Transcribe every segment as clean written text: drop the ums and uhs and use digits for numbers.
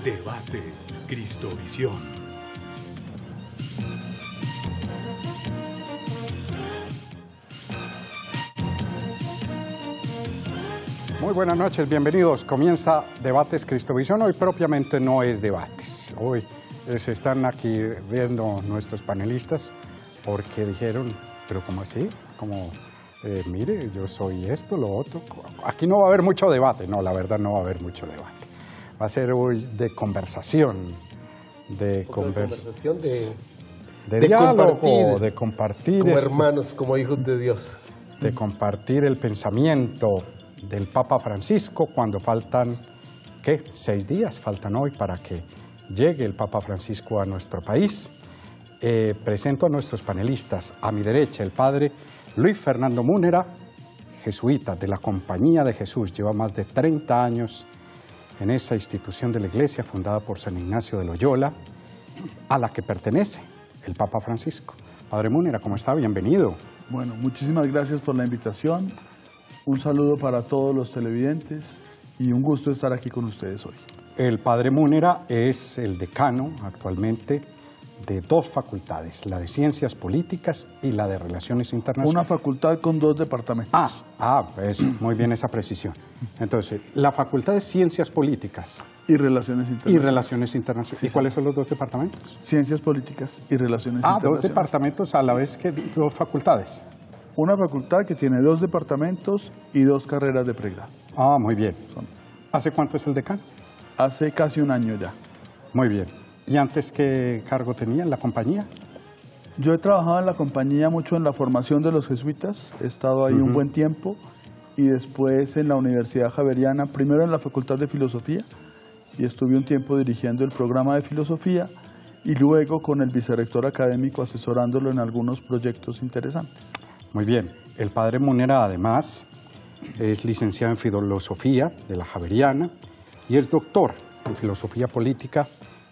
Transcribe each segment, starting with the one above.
Debates Cristovisión. Muy buenas noches, bienvenidos. Comienza Debates Cristovisión. Hoy propiamente no es debates. Hoy se están aquí viendo nuestros panelistas porque dijeron, pero ¿cómo así? Como, mire, yo soy esto, lo otro. Aquí no va a haber mucho debate. No, la verdad no va a haber mucho debate. Va a ser hoy de conversación, de diálogo, de compartir. Como hermanos, como hijos de Dios. De compartir el pensamiento del Papa Francisco cuando faltan, ¿qué? 6 días faltan hoy para que llegue el Papa Francisco a nuestro país. Presento a nuestros panelistas. A mi derecha, el padre Luis Fernando Múnera, jesuita de la Compañía de Jesús. Lleva más de 30 años en esa institución de la Iglesia fundada por San Ignacio de Loyola, a la que pertenece el Papa Francisco. Padre Múnera, ¿cómo está? Bienvenido. Bueno, muchísimas gracias por la invitación. Un saludo para todos los televidentes y un gusto estar aquí con ustedes hoy. El padre Múnera es el decano actualmente de 2 facultades, la de Ciencias Políticas y la de Relaciones Internacionales. Una facultad con 2 departamentos. Pues muy bien esa precisión. Entonces, la Facultad de Ciencias Políticas y Relaciones Internacionales. ¿Y cuáles son los 2 departamentos? Ciencias Políticas y Relaciones Internacionales. 2 departamentos a la vez que 2 facultades. Una facultad que tiene 2 departamentos y 2 carreras de pregrado. Muy bien. ¿Hace cuánto es el decano? Hace casi un año ya. Muy bien. ¿Y antes qué cargo tenía en la compañía? Yo he trabajado en la compañía mucho en la formación de los jesuitas. He estado ahí un buen tiempo y después en la Universidad Javeriana, primero en la Facultad de Filosofía y estuve un tiempo dirigiendo el programa de filosofía y luego con el vicerrector académico asesorándolo en algunos proyectos interesantes. Muy bien. El padre Múnera, además, es licenciado en Filosofía de la Javeriana y es doctor en Filosofía Política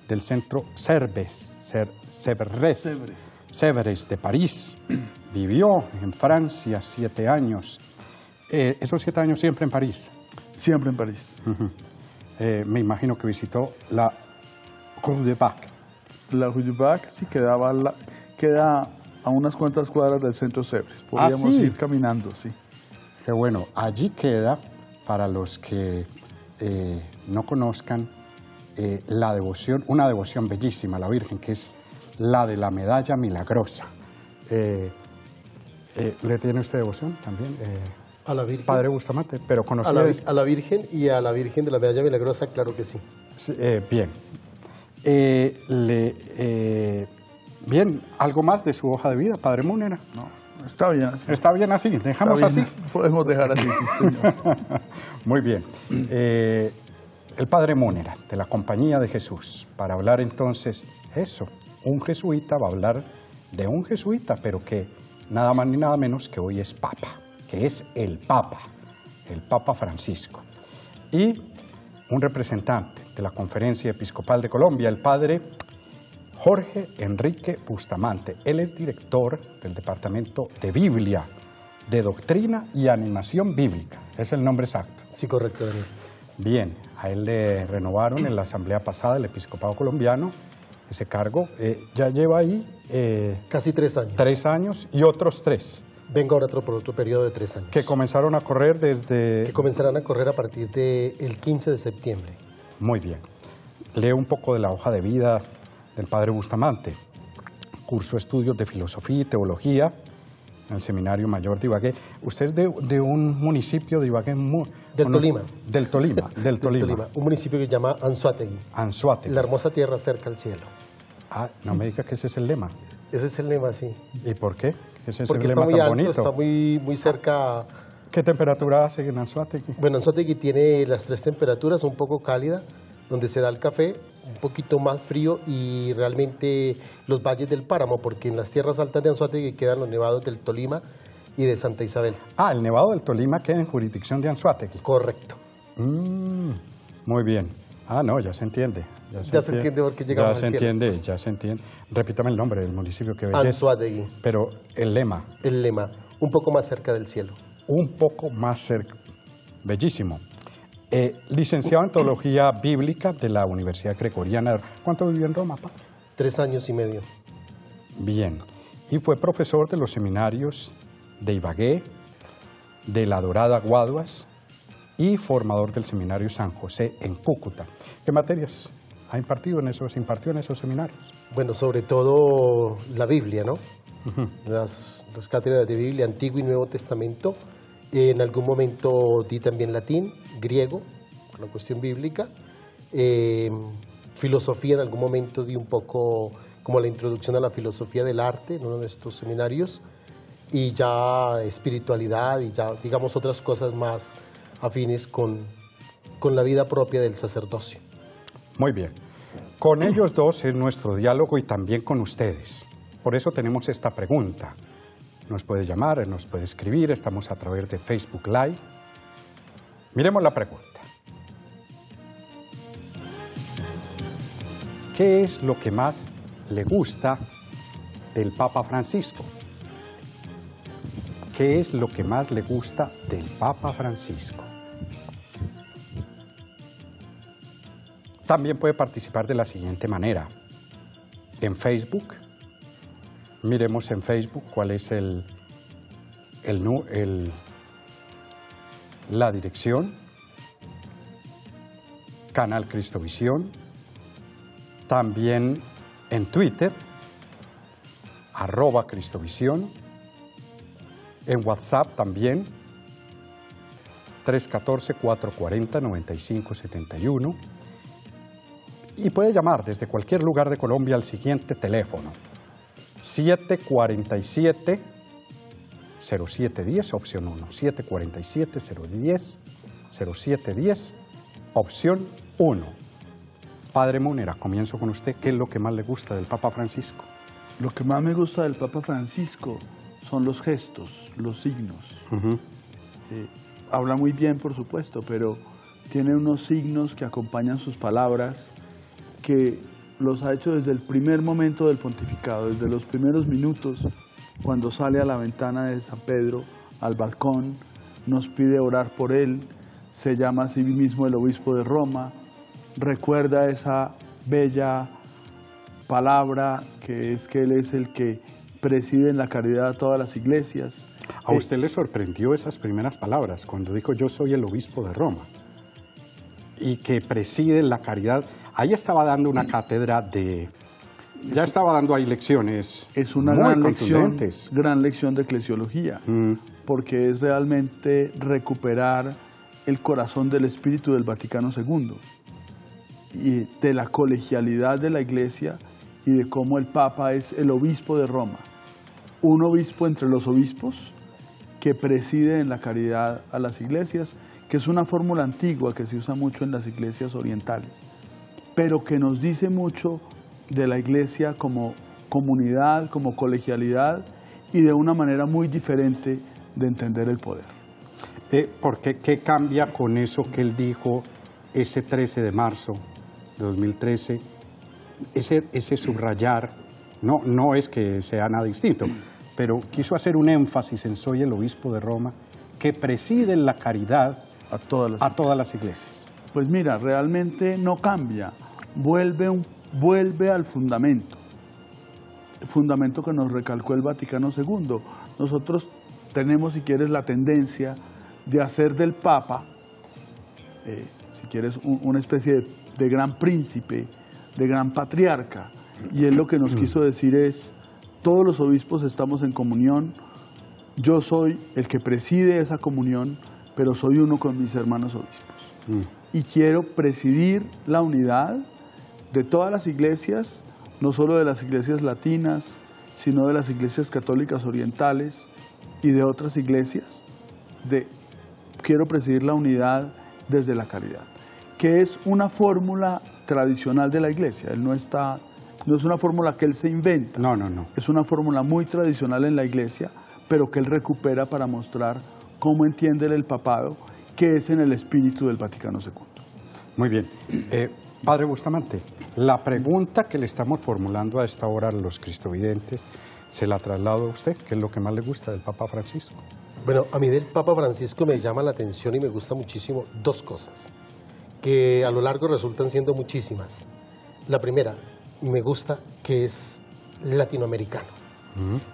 del Centro Sèvres de París. Vivió en Francia 7 años. ¿Esos 7 años siempre en París? Siempre en París. Me imagino que visitó la Rue du Bac. La Rue du Bac, sí, queda a unas cuantas cuadras del Centro Sèvres. Podríamos ir caminando, sí. Qué bueno. Allí queda, para los que no conozcan, la devoción, una devoción bellísima a la Virgen, que es la de la Medalla Milagrosa. ¿Le tiene usted devoción también? A la Virgen. Padre Bustamante, pero conocía a la Virgen y a la Virgen de la Medalla Milagrosa, claro que sí. Bien. Bien, ¿algo más de su hoja de vida, padre Múnera? No, está bien así. Está bien así, dejamos así. Podemos dejar así, sí, señor. Muy bien. El padre Múnera, de la Compañía de Jesús, para hablar entonces un jesuita va a hablar de un jesuita, pero que nada más ni nada menos que hoy es Papa, que es el Papa Francisco. Y un representante de la Conferencia Episcopal de Colombia, el padre Jorge Enrique Bustamante. Él es director del Departamento de Biblia, de Doctrina y Animación Bíblica. ¿Es el nombre exacto? Sí, correcto, Daniel. Bien, a él le renovaron en la asamblea pasada el episcopado colombiano ese cargo. Ya lleva ahí... casi 3 años. 3 años y otros 3. Vengo ahora por otro periodo de 3 años. Que comenzaron a correr desde... Que comenzarán a correr a partir del 15 de septiembre. Muy bien. Leo un poco de la hoja de vida del padre Bustamante. Cursó estudios de filosofía y teología en el Seminario Mayor de Ibagué. Usted es de un municipio de Ibagué... Tolima. Del Tolima. Un municipio que se llama Anzoátegui. Anzoátegui. La hermosa tierra cerca al cielo. No me diga que ese es el lema. Ese es el lema, sí. ¿Y por qué? Ese es porque el está lema muy tan alto, bonito. está muy cerca. ¿Qué temperatura hace en Anzoátegui? Bueno, Anzoátegui tiene las 3 temperaturas, un poco cálida, donde se da el café, un poquito más frío y realmente los valles del páramo, porque en las tierras altas de Anzoátegui quedan los nevados del Tolima y de Santa Isabel. El nevado del Tolima queda en jurisdicción de Anzoátegui. Correcto. Muy bien. No, ya se entiende. Ya se entiende por qué llegamos al cielo. Ya se entiende. Repítame el nombre del municipio, que belleza. Anzoátegui. Pero el lema. El lema, un poco más cerca del cielo. Un poco más cerca. Bellísimo. Licenciado en Teología Bíblica de la Universidad Gregoriana. ¿Cuánto vivió en Roma, padre? 3 años y medio. Bien. Y fue profesor de los seminarios de Ibagué, de La Dorada Guaduas y formador del Seminario San José en Cúcuta. ¿Qué materias ha impartido en esos seminarios? Bueno, sobre todo la Biblia, ¿no? Las cátedras de Biblia, Antiguo y Nuevo Testamento. En algún momento di también latín, griego, por la cuestión bíblica. Filosofía, en algún momento di un poco como la introducción a la filosofía del arte en uno de estos seminarios. Y ya espiritualidad y ya, digamos, otras cosas más afines con la vida propia del sacerdocio. Muy bien. Con ellos dos es nuestro diálogo y también con ustedes. Por eso tenemos esta pregunta. Nos puede llamar, nos puede escribir, estamos a través de Facebook Live. Miremos la pregunta. ¿Qué es lo que más le gusta del Papa Francisco? ¿Qué es lo que más le gusta del Papa Francisco? También puede participar de la siguiente manera. En Facebook, miremos en Facebook cuál es la dirección, Canal Cristovisión. También en Twitter, @Cristovisión. En WhatsApp también, 314-440-9571. Y puede llamar desde cualquier lugar de Colombia al siguiente teléfono, 747-0710, opción 1, 747-010-0710, opción 1. Padre Múnera, comienzo con usted. ¿Qué es lo que más le gusta del Papa Francisco? Lo que más me gusta del Papa Francisco son los gestos, los signos. Habla muy bien, por supuesto, pero tiene unos signos que acompañan sus palabras, que los ha hecho desde el primer momento del pontificado, desde los primeros minutos, cuando sale a la ventana de San Pedro, al balcón, nos pide orar por él, se llama a sí mismo el obispo de Roma, recuerda esa bella palabra que es que él es el que preside en la caridad a todas las iglesias. ¿A usted le sorprendió esas primeras palabras cuando dijo yo soy el obispo de Roma? Y que preside la caridad. Ahí estaba dando una cátedra ya estaba dando ahí lecciones. Es una gran lección de eclesiología, porque es realmente recuperar el corazón del espíritu del Vaticano II y de la colegialidad de la Iglesia y de cómo el Papa es el obispo de Roma, un obispo entre los obispos que preside en la caridad a las iglesias, que es una fórmula antigua que se usa mucho en las iglesias orientales, pero que nos dice mucho de la iglesia como comunidad, como colegialidad y de una manera muy diferente de entender el poder. ¿Por qué? ¿Qué cambia con eso que él dijo ese 13 de marzo de 2013? Ese subrayar, no es que sea nada distinto, pero quiso hacer un énfasis en soy el obispo de Roma, que preside la caridad a todas las iglesias. Pues mira, realmente no cambia, vuelve al fundamento, el fundamento que nos recalcó el Vaticano II. Nosotros tenemos, si quieres, la tendencia de hacer del Papa, si quieres, una especie de gran príncipe, de gran patriarca, y él lo que nos quiso decir es, todos los obispos estamos en comunión, yo soy el que preside esa comunión, pero soy uno con mis hermanos obispos. Y quiero presidir la unidad de todas las iglesias, no solo de las iglesias latinas, sino de las iglesias católicas orientales y de otras iglesias. Quiero presidir la unidad desde la caridad, que es una fórmula tradicional de la iglesia. Él no es una fórmula que él se inventa. No. Es una fórmula muy tradicional en la iglesia, pero que él recupera para mostrar cómo entiende el papado, que es en el espíritu del Vaticano II. Muy bien. Padre Bustamante, la pregunta que le estamos formulando a esta hora a los cristovidentes, se la traslado a usted, ¿qué es lo que más le gusta del Papa Francisco? Bueno, a mí del Papa Francisco me llama la atención y me gusta muchísimo dos cosas, que a lo largo resultan siendo muchísimas. La primera, me gusta que es latinoamericano.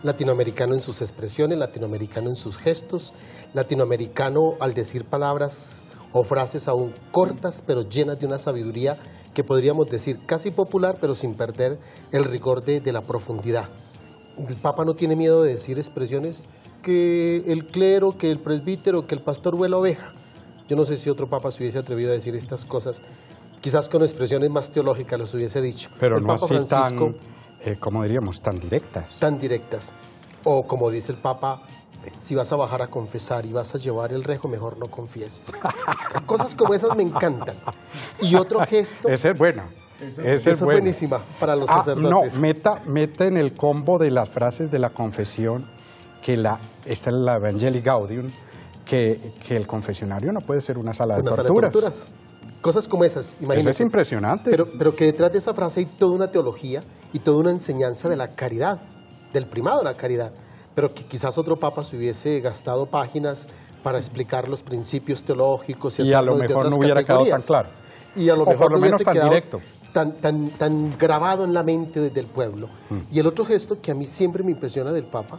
Latinoamericano en sus expresiones, latinoamericano en sus gestos, latinoamericano al decir palabras o frases aún cortas, pero llenas de una sabiduría que podríamos decir casi popular, pero sin perder el rigor de la profundidad. El Papa no tiene miedo de decir expresiones que el clero, que el presbítero, que el pastor vuela oveja. Yo no sé si otro Papa se hubiese atrevido a decir estas cosas, quizás con expresiones más teológicas las hubiese dicho. Pero el no Papa así Francisco, tan, ¿cómo diríamos? Tan directas. tan directas. O como dice el Papa, si vas a bajar a confesar y vas a llevar el rejo, mejor no confieses. Cosas como esas me encantan. Y otro gesto... Ese es bueno. Esa es bueno. buenísima para los sacerdotes. No, meta en el combo de las frases de la confesión que esta es la Evangelii Gaudium, que el confesionario no puede ser una sala de torturas. Cosas como esas, imagínate. Eso es impresionante. Pero que detrás de esa frase hay toda una teología y toda una enseñanza de la caridad, del primado de la caridad. Pero que quizás otro papa se hubiese gastado páginas para explicar los principios teológicos y a lo mejor no hubiera quedado tan claro. Y a lo mejor por lo no menos hubiese tan quedado directo. Tan grabado en la mente del pueblo. Y el otro gesto que a mí siempre me impresiona del Papa,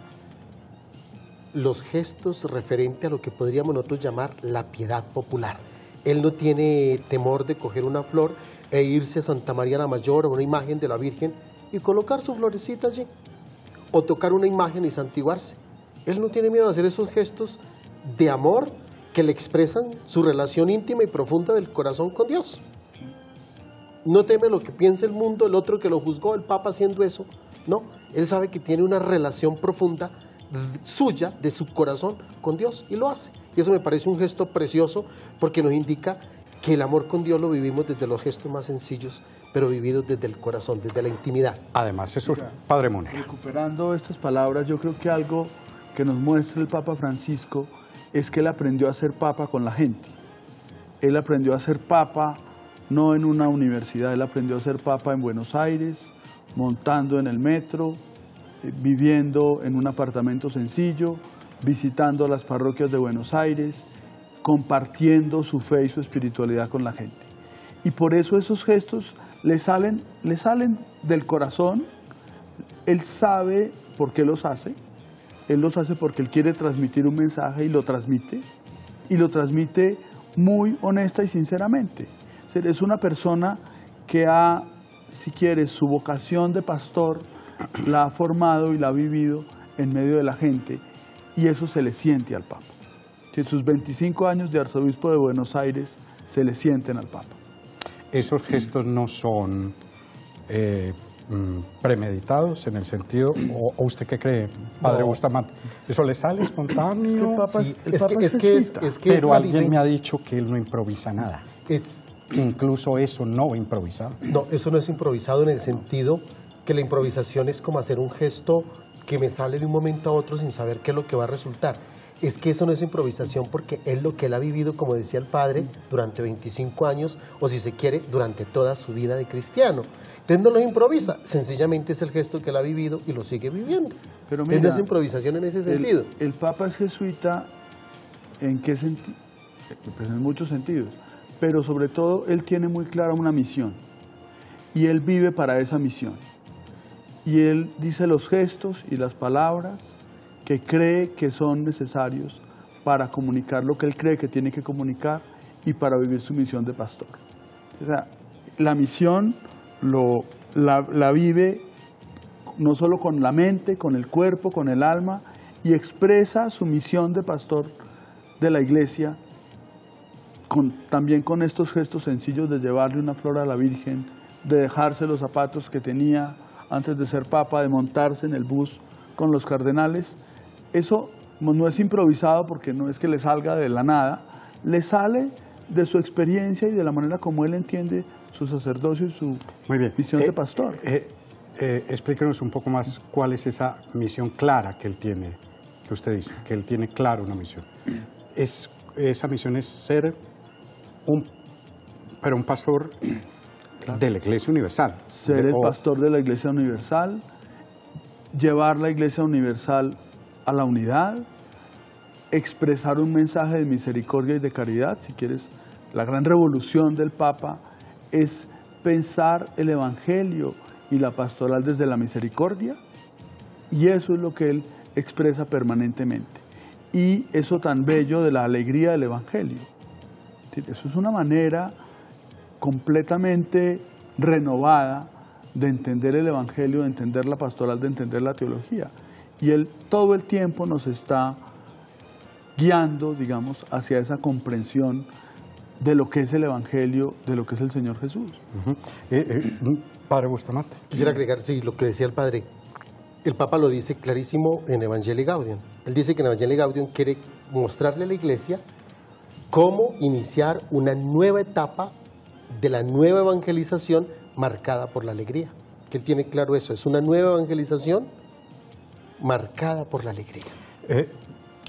los gestos referente a lo que podríamos nosotros llamar la piedad popular. Él no tiene temor de coger una flor e irse a Santa María la Mayor o una imagen de la Virgen y colocar su florecita allí, o tocar una imagen y santiguarse. Él no tiene miedo de hacer esos gestos de amor que le expresan su relación íntima y profunda del corazón con Dios. No teme lo que piense el mundo, el otro que lo juzgó, el Papa haciendo eso. No, él sabe que tiene una relación profunda suya, de su corazón con Dios, y lo hace. Y eso me parece un gesto precioso porque nos indica que el amor con Dios lo vivimos desde los gestos más sencillos, pero vividos desde el corazón, desde la intimidad. Además, eso, Padre Munera. Recuperando estas palabras, yo creo que algo que nos muestra el Papa Francisco es que él aprendió a ser Papa con la gente. Él aprendió a ser Papa no en una universidad, él aprendió a ser Papa en Buenos Aires, montando en el metro, viviendo en un apartamento sencillo, visitando las parroquias de Buenos Aires, compartiendo su fe y su espiritualidad con la gente. Y por eso esos gestos le salen del corazón. Él sabe por qué los hace. Él los hace porque él quiere transmitir un mensaje y lo transmite muy honesta y sinceramente. Es una persona que si quieres, su vocación de pastor la ha formado y la ha vivido en medio de la gente, y eso se le siente al Papa. Sus 25 años de arzobispo de Buenos Aires se le sienten al Papa. Esos gestos no son premeditados en el sentido, o usted qué cree, Padre Bustamante, eso le sale espontáneo. Pero alguien me ha dicho que él no improvisa nada. Que incluso eso no va improvisado. No, eso no es improvisado en el sentido que la improvisación es como hacer un gesto que me sale de un momento a otro sin saber qué es lo que va a resultar. Es que eso no es improvisación porque es lo que él ha vivido, como decía el padre, durante 25 años, o si se quiere, durante toda su vida de cristiano. Entonces no lo improvisa, sencillamente es el gesto que él ha vivido y lo sigue viviendo. Pero mira, no es improvisación en ese sentido. El Papa es jesuita, ¿en qué sentido? Pues en muchos sentidos, pero sobre todo él tiene muy clara una misión y él vive para esa misión. Y él dice los gestos y las palabras que cree que son necesarios para comunicar lo que él cree que tiene que comunicar y para vivir su misión de pastor. O sea, la misión la vive no solo con la mente, con el cuerpo, con el alma, y expresa su misión de pastor de la iglesia también con estos gestos sencillos de llevarle una flor a la Virgen, de dejarse los zapatos que tenía antes de ser papa, de montarse en el bus con los cardenales. Eso no es improvisado porque no es que le salga de la nada, le sale de su experiencia y de la manera como él entiende su sacerdocio y su misión de pastor. Explíquenos un poco más cuál es esa misión clara que él tiene, que usted dice, que él tiene claro una misión. Esa misión es ser un pastor de la Iglesia Universal. Ser el pastor de la Iglesia Universal, llevar la Iglesia Universal a la unidad, expresar un mensaje de misericordia y de caridad. Si quieres, la gran revolución del Papa es pensar el Evangelio y la pastoral desde la misericordia, y eso es lo que él expresa permanentemente. Y eso tan bello de la alegría del Evangelio. Eso es una manera completamente renovada de entender el Evangelio, de entender la pastoral, de entender la teología. Y él todo el tiempo nos está guiando, digamos, hacia esa comprensión de lo que es el Evangelio, de lo que es el Señor Jesús. Padre Bustamante. Quisiera agregar, sí, lo que decía el padre. El Papa lo dice clarísimo en Evangelii Gaudium. Él dice que en Evangelii Gaudium quiere mostrarle a la Iglesia cómo iniciar una nueva etapa de la nueva evangelización marcada por la alegría. Que él tiene claro eso, es una nueva evangelización marcada por la alegría.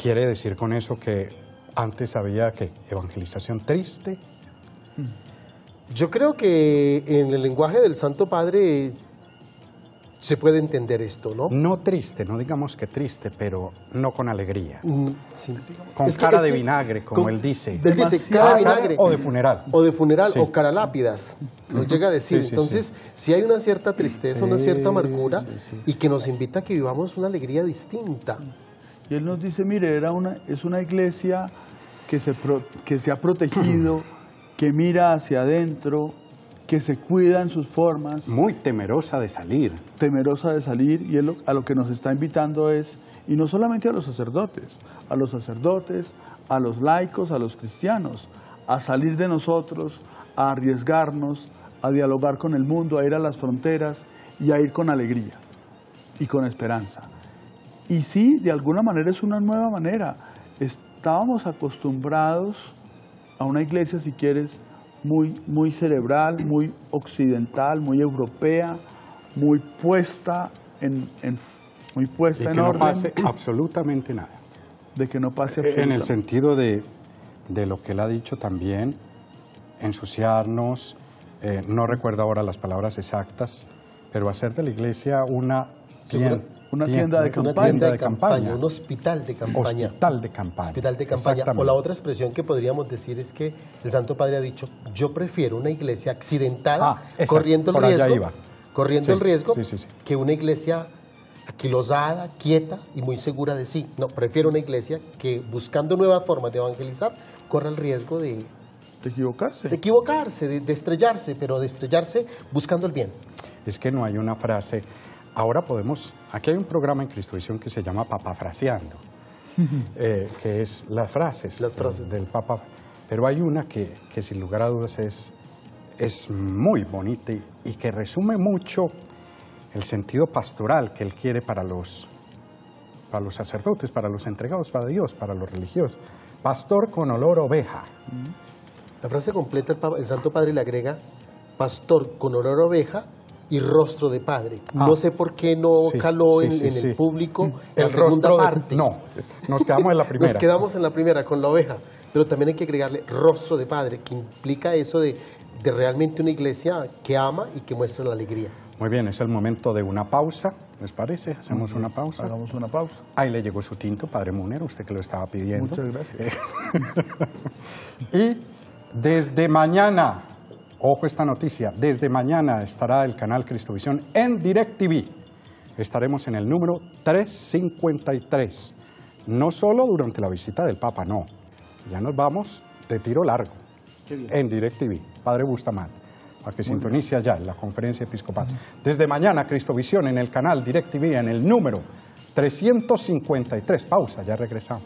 ¿Quiere decir con eso que antes había ¿qué? Evangelización triste? Yo creo que en el lenguaje del Santo Padre se puede entender esto, ¿no? No triste, no digamos que triste, pero no con alegría. Sí. Con cara de vinagre, como él dice. Él dice cara de vinagre. O de funeral. O de funeral, Sí. o cara lápidas. Lo llega a decir. Sí, sí, Entonces, sí hay una cierta tristeza, una cierta amargura, sí. y que nos invita a que vivamos una alegría distinta. Y él nos dice, mire, es una iglesia que se ha protegido, que mira hacia adentro, que se cuida en sus formas, Muy temerosa de salir. temerosa de salir, y él a lo que nos está invitando es, y no solamente a los sacerdotes, a los laicos, a los cristianos, a salir de nosotros, a arriesgarnos, a dialogar con el mundo, a ir a las fronteras y a ir con alegría y con esperanza. Y sí, de alguna manera es una nueva manera. Estábamos acostumbrados a una iglesia, si quieres, muy cerebral, muy occidental, muy europea, muy puesta en Y que no orden, pase absolutamente nada. de que no pase En el absolutamente. sentido de lo que él ha dicho también, ensuciarnos, no recuerdo ahora las palabras exactas, pero hacer de la iglesia una tienda Una de campaña. tienda de campaña, un hospital de campaña. Hospital de campaña. Hospital de campaña. Exactamente. O la otra expresión que podríamos decir es que el Santo Padre ha dicho, yo prefiero una iglesia accidentada, exacto, corriendo el por allá riesgo, iba. corriendo Sí, el riesgo, sí. que una iglesia aquilosada, quieta y muy segura de sí. No, prefiero una iglesia que buscando nuevas formas de evangelizar, corra el riesgo de equivocarse. equivocarse, de estrellarse, pero de estrellarse buscando el bien. Es que no hay una frase. Ahora podemos, aquí hay un programa en Cristovisión que se llama Papafraseando, que es las frases del Papa, pero hay una que sin lugar a dudas es muy bonita y que resume mucho el sentido pastoral que él quiere para los sacerdotes, para los entregados para Dios, para los religiosos. Pastor con olor a oveja. La frase completa el Santo Padre le agrega pastor con olor a oveja y rostro de padre. No sé por qué no Sí, caló sí, en sí, sí. el público la El segunda rostro parte. no, nos quedamos en la primera. Nos quedamos en la primera con la oveja, pero también hay que agregarle rostro de padre, que implica eso de realmente una iglesia que ama y que muestra la alegría. Muy bien, es el momento de una pausa, ¿les parece? Hacemos una pausa. Hagamos una pausa. Ahí le llegó su tinto, Padre Munero, usted que lo estaba pidiendo. Muchas gracias. Y desde mañana, ojo esta noticia, desde mañana estará el canal Cristovisión en DirecTV. Estaremos en el número 353. No solo durante la visita del Papa, no. Ya nos vamos de tiro largo. En DirecTV, Padre Bustamante, para que sintonice allá en la conferencia episcopal. Desde mañana, Cristovisión en el canal DirecTV, en el número 353. Pausa, ya regresamos.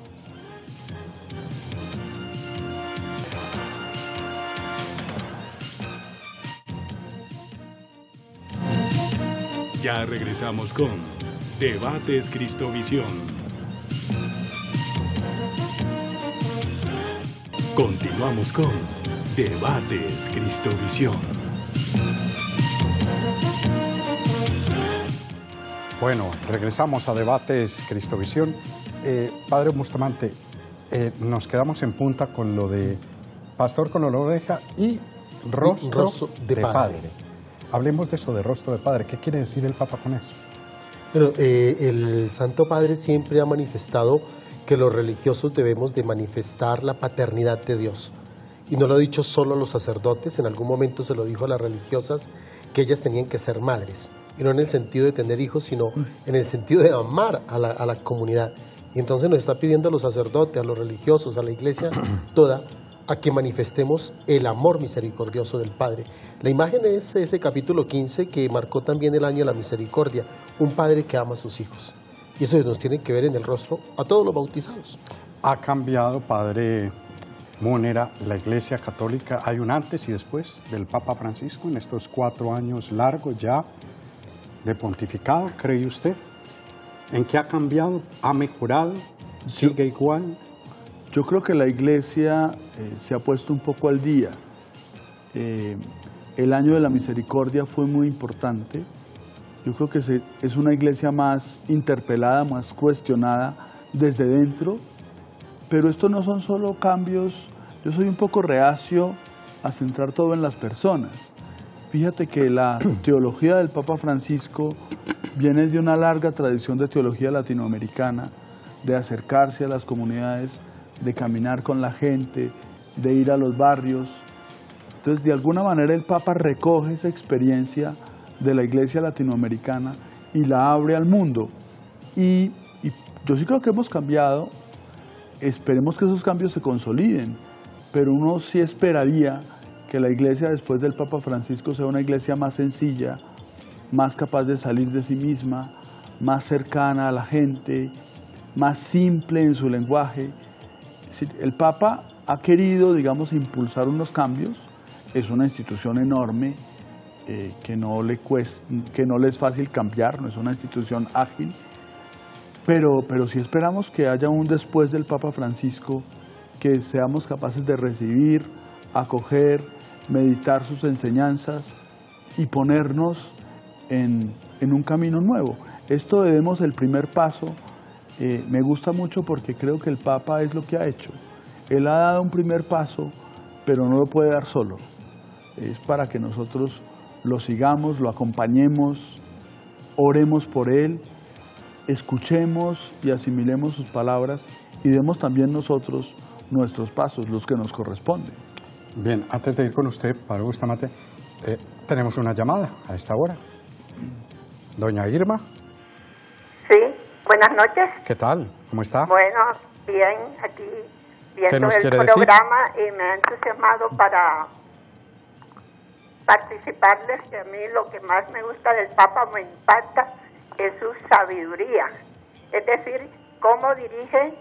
Ya regresamos con Debates Cristovisión. Continuamos con Debates Cristovisión. Bueno, regresamos a Debates Cristovisión. Padre Bustamante, nos quedamos en punta con lo de pastor con olor a oveja y rostro de padre. Hablemos de eso, de rostro de padre. ¿Qué quiere decir el Papa con eso? Pero el Santo Padre siempre ha manifestado que los religiosos debemos de manifestar la paternidad de Dios. Y no lo ha dicho solo a los sacerdotes, en algún momento se lo dijo a las religiosas, que ellas tenían que ser madres. Y no en el sentido de tener hijos, sino en el sentido de amar a la comunidad. Y entonces nos está pidiendo a los sacerdotes, a los religiosos, a la iglesia toda, a que manifestemos el amor misericordioso del Padre. La imagen es ese capítulo 15 que marcó también el año de la misericordia, un padre que ama a sus hijos. Y eso nos tiene que ver en el rostro a todos los bautizados. ¿Ha cambiado, padre Múnera, la Iglesia Católica? ¿Hay un antes y después del Papa Francisco en estos 4 años largos ya de pontificado, cree usted? ¿En qué ha cambiado? ¿Ha mejorado? ¿Sigue igual? Yo creo que la Iglesia se ha puesto un poco al día. El año de la misericordia fue muy importante. Yo creo que es una iglesia más interpelada, más cuestionada desde dentro, pero estos no son solo cambios. Yo soy un poco reacio a centrar todo en las personas. Fíjate que la teología del Papa Francisco viene de una larga tradición de teología latinoamericana, de acercarse a las comunidades, de caminar con la gente, de ir a los barrios. Entonces, de alguna manera el Papa recoge esa experiencia de la iglesia latinoamericana y la abre al mundo. Y yo sí creo que hemos cambiado, esperemos que esos cambios se consoliden, pero uno sí esperaría que la iglesia después del Papa Francisco sea una iglesia más sencilla, más capaz de salir de sí misma, más cercana a la gente, más simple en su lenguaje. El Papa ha querido, digamos, impulsar unos cambios. Es una institución enorme, que no le es fácil cambiar, no es una institución ágil, pero sí esperamos que haya un después del Papa Francisco, que seamos capaces de recibir, acoger, meditar sus enseñanzas y ponernos en un camino nuevo. Esto debemos el primer paso. Me gusta mucho porque creo que el Papa es lo que ha hecho. Él ha dado un primer paso, pero no lo puede dar solo. Es para que nosotros lo sigamos, lo acompañemos, oremos por él, escuchemos y asimilemos sus palabras y demos también nosotros nuestros pasos, los que nos corresponden. Bien, antes de ir con usted, padre Bustamante, tenemos una llamada a esta hora. Doña Irma. Sí, buenas noches. ¿Qué tal? ¿Cómo está? Bueno, bien, aquí viendo ¿Qué nos el quiere decir? programa y me ha entusiasmado para participarles, que a mí lo que más me gusta del Papa me impacta es su sabiduría, es decir, cómo dirige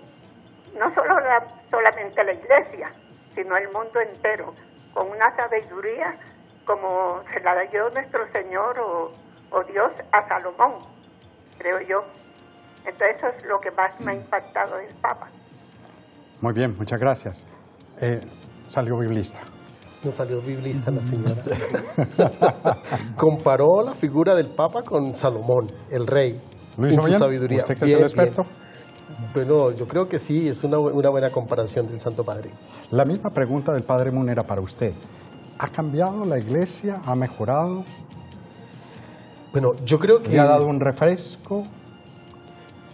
no solamente la iglesia, sino el mundo entero, con una sabiduría como se la dio nuestro Señor o Dios a Salomón, creo yo. Entonces eso es lo que más me ha impactado del Papa. Muy bien, muchas gracias. Salió biblista. No salió biblista la señora. Comparó la figura del Papa con Salomón, el rey, ¿Lo en hizo su bien? sabiduría. ¿Usted que es el experto? Bueno, yo creo que sí, es una buena comparación del Santo Padre. La misma pregunta del padre Múnera para usted. ¿Ha cambiado la iglesia? ¿Ha mejorado? Bueno, yo creo que... ¿Le ha dado un refresco?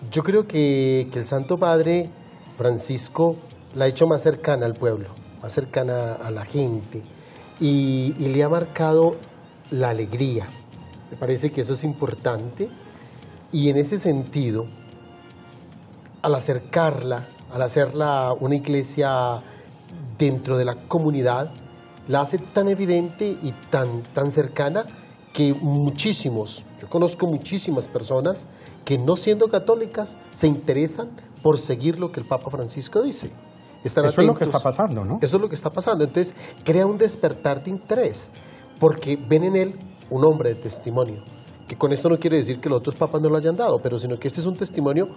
Yo creo que el Santo Padre Francisco la ha hecho más cercana al pueblo, más cercana a la gente y le ha marcado la alegría. Me parece que eso es importante y en ese sentido, al acercarla, al hacerla una iglesia dentro de la comunidad, la hace tan evidente y tan cercana que yo conozco muchísimas personas que no siendo católicas se interesan por seguir lo que el Papa Francisco dice. Están Eso es lo que atentos. está pasando, ¿no? Eso es lo que está pasando. Entonces, crea un despertar de interés, porque ven en él un hombre de testimonio, que con esto no quiere decir que los otros papas no lo hayan dado, pero sino que este es un testimonio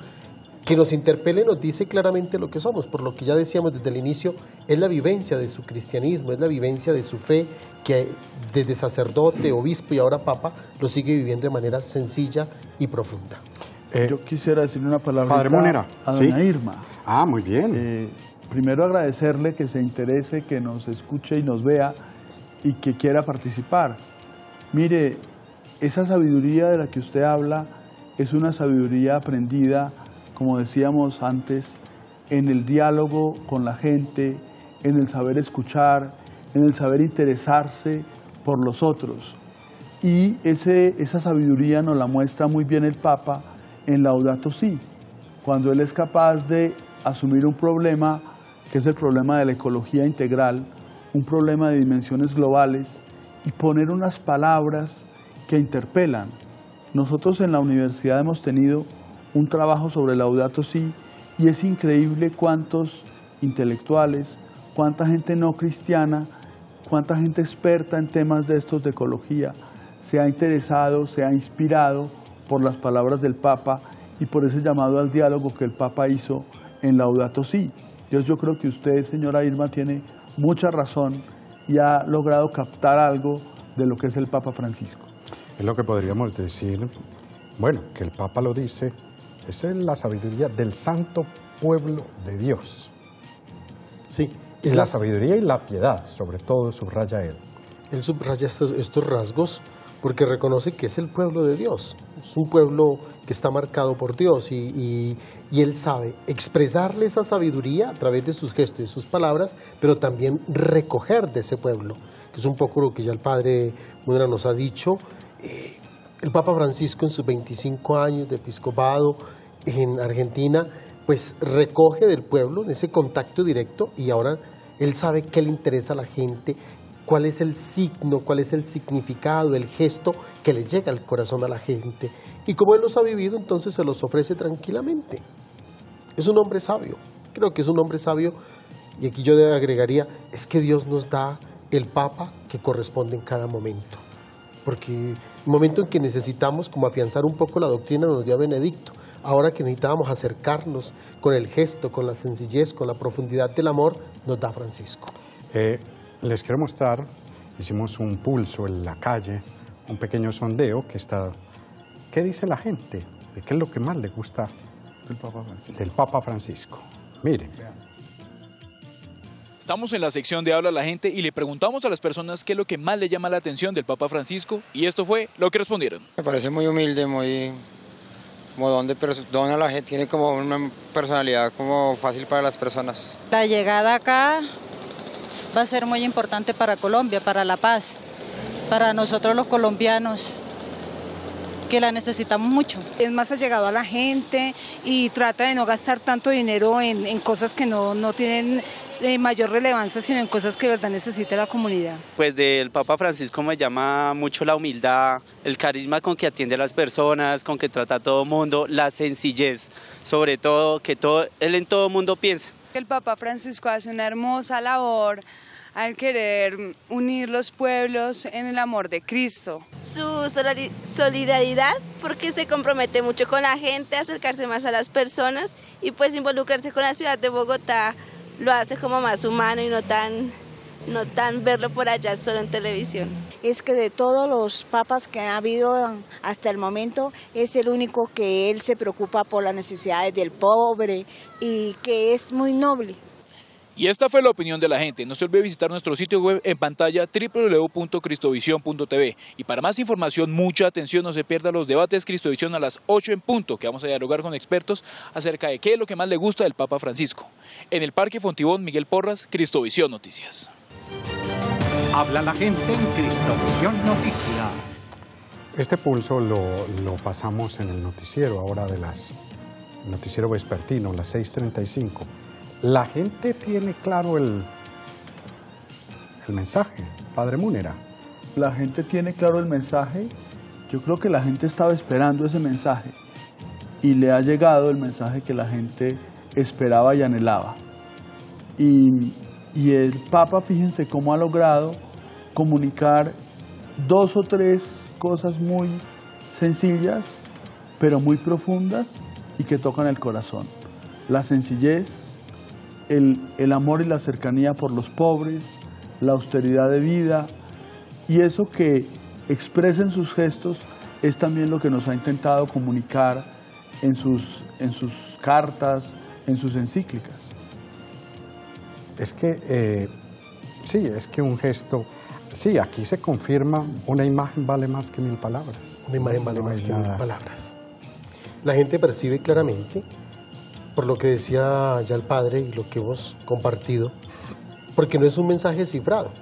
que nos interpela y nos dice claramente lo que somos, por lo que ya decíamos desde el inicio, es la vivencia de su cristianismo, es la vivencia de su fe, que desde sacerdote, obispo y ahora papa, lo sigue viviendo de manera sencilla y profunda. Yo quisiera decirle una palabra Padre Múnera, a ¿sí? doña Irma. Ah, muy bien. Primero agradecerle que se interese, que nos escuche y nos vea y que quiera participar. Mire, esa sabiduría de la que usted habla es una sabiduría aprendida, como decíamos antes, en el diálogo con la gente, en el saber escuchar, en el saber interesarse por los otros. Y esa sabiduría nos la muestra muy bien el Papa en Laudato Si, cuando él es capaz de asumir un problema que es el problema de la ecología integral, un problema de dimensiones globales, y poner unas palabras que interpelan. Nosotros en la universidad hemos tenido un trabajo sobre Laudato Si y es increíble cuántos intelectuales, cuánta gente no cristiana, cuánta gente experta en temas de estos de ecología se ha interesado, se ha inspirado por las palabras del Papa y por ese llamado al diálogo que el Papa hizo en Laudato Si. Yo creo que usted, señora Irma, tiene mucha razón y ha logrado captar algo de lo que es el Papa Francisco. Es lo que podríamos decir, bueno, que el Papa lo dice, es la sabiduría del santo pueblo de Dios. Sí. Y la sabiduría y la piedad, sobre todo, subraya él. Él subraya estos rasgos porque reconoce que es el pueblo de Dios. Es un pueblo que está marcado por Dios y él sabe expresarle esa sabiduría a través de sus gestos y sus palabras, pero también recoger de ese pueblo, que es un poco lo que ya el padre Munera nos ha dicho. El Papa Francisco en sus 25 años de episcopado en Argentina, pues recoge del pueblo en ese contacto directo y ahora él sabe qué le interesa a la gente, cuál es el signo, cuál es el significado, el gesto que le llega al corazón a la gente. Y como él los ha vivido, entonces se los ofrece tranquilamente. Es un hombre sabio, creo que es un hombre sabio, y aquí yo agregaría, es que Dios nos da el Papa que corresponde en cada momento. Porque el momento en que necesitamos como afianzar un poco la doctrina nos dio a Benedicto. Ahora que necesitábamos acercarnos con el gesto, con la sencillez, con la profundidad del amor, nos da Francisco. Les quiero mostrar, hicimos un pulso en la calle, un pequeño sondeo que está... ¿Qué dice la gente? ¿De qué es lo que más le gusta del Papa Francisco? Miren. Estamos en la sección de Habla la Gente y le preguntamos a las personas qué es lo que más le llama la atención del Papa Francisco y esto fue lo que respondieron. Me parece muy humilde, muy... como donde perdona a la gente, tiene como una personalidad como fácil para las personas. La llegada acá va a ser muy importante para Colombia, para la paz, para nosotros los colombianos, que la necesitamos mucho. Es más allegado a la gente y trata de no gastar tanto dinero en cosas que no tienen mayor relevancia, sino en cosas que de verdad necesita la comunidad. Pues del Papa Francisco me llama mucho la humildad, el carisma con que atiende a las personas, con que trata a todo mundo, la sencillez, sobre todo que él en todo mundo piensa. El Papa Francisco hace una hermosa labor al querer unir los pueblos en el amor de Cristo. Su solidaridad, porque se compromete mucho con la gente, acercarse más a las personas y pues involucrarse con la ciudad de Bogotá lo hace como más humano y no tan verlo por allá solo en televisión. Es que de todos los papas que ha habido hasta el momento, es el único que él se preocupa por las necesidades del pobre y que es muy noble. Y esta fue la opinión de la gente. No se olvide visitar nuestro sitio web en pantalla www.cristovision.tv. Y para más información, mucha atención, no se pierda los debates Cristovisión a las 8 en punto, que vamos a dialogar con expertos acerca de qué es lo que más le gusta del Papa Francisco. En el Parque Fontibón, Miguel Porras, Cristovisión Noticias. Habla la gente en Cristovisión Noticias. Este pulso lo pasamos en el noticiero, ahora noticiero vespertino, las 6:35. La gente tiene claro el mensaje, Padre Munera. La gente tiene claro el mensaje. Yo creo que la gente estaba esperando ese mensaje y le ha llegado el mensaje que la gente esperaba y anhelaba. Y el Papa, fíjense cómo ha logrado comunicar 2 o 3 cosas muy sencillas, pero muy profundas y que tocan el corazón. La sencillez, el amor y la cercanía por los pobres, la austeridad de vida, y eso que expresa en sus gestos es también lo que nos ha intentado comunicar en sus cartas, en sus encíclicas. Es que, sí, es que un gesto, sí, aquí se confirma, una imagen vale más que 1000 palabras. Una imagen vale más que 1000 palabras. La gente percibe claramente por lo que decía ya el padre y lo que hemos compartido, porque no es un mensaje cifrado.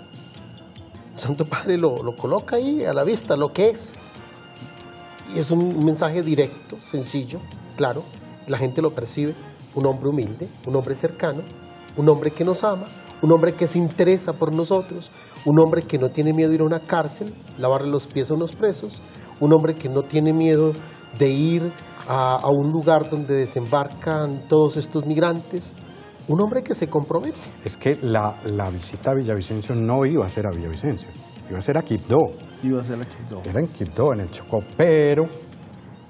El Santo Padre lo coloca ahí a la vista, lo que es. Y es un mensaje directo, sencillo, claro, la gente lo percibe. Un hombre humilde, un hombre cercano, un hombre que nos ama, un hombre que se interesa por nosotros, un hombre que no tiene miedo de ir a una cárcel, lavarle los pies a unos presos, un hombre que no tiene miedo de ir a un lugar donde desembarcan todos estos migrantes, un hombre que se compromete. Es que la visita a Villavicencio no iba a ser a Villavicencio, iba a ser a Quibdó. Iba a ser a Quibdó. Era en Quibdó, en el Chocó, pero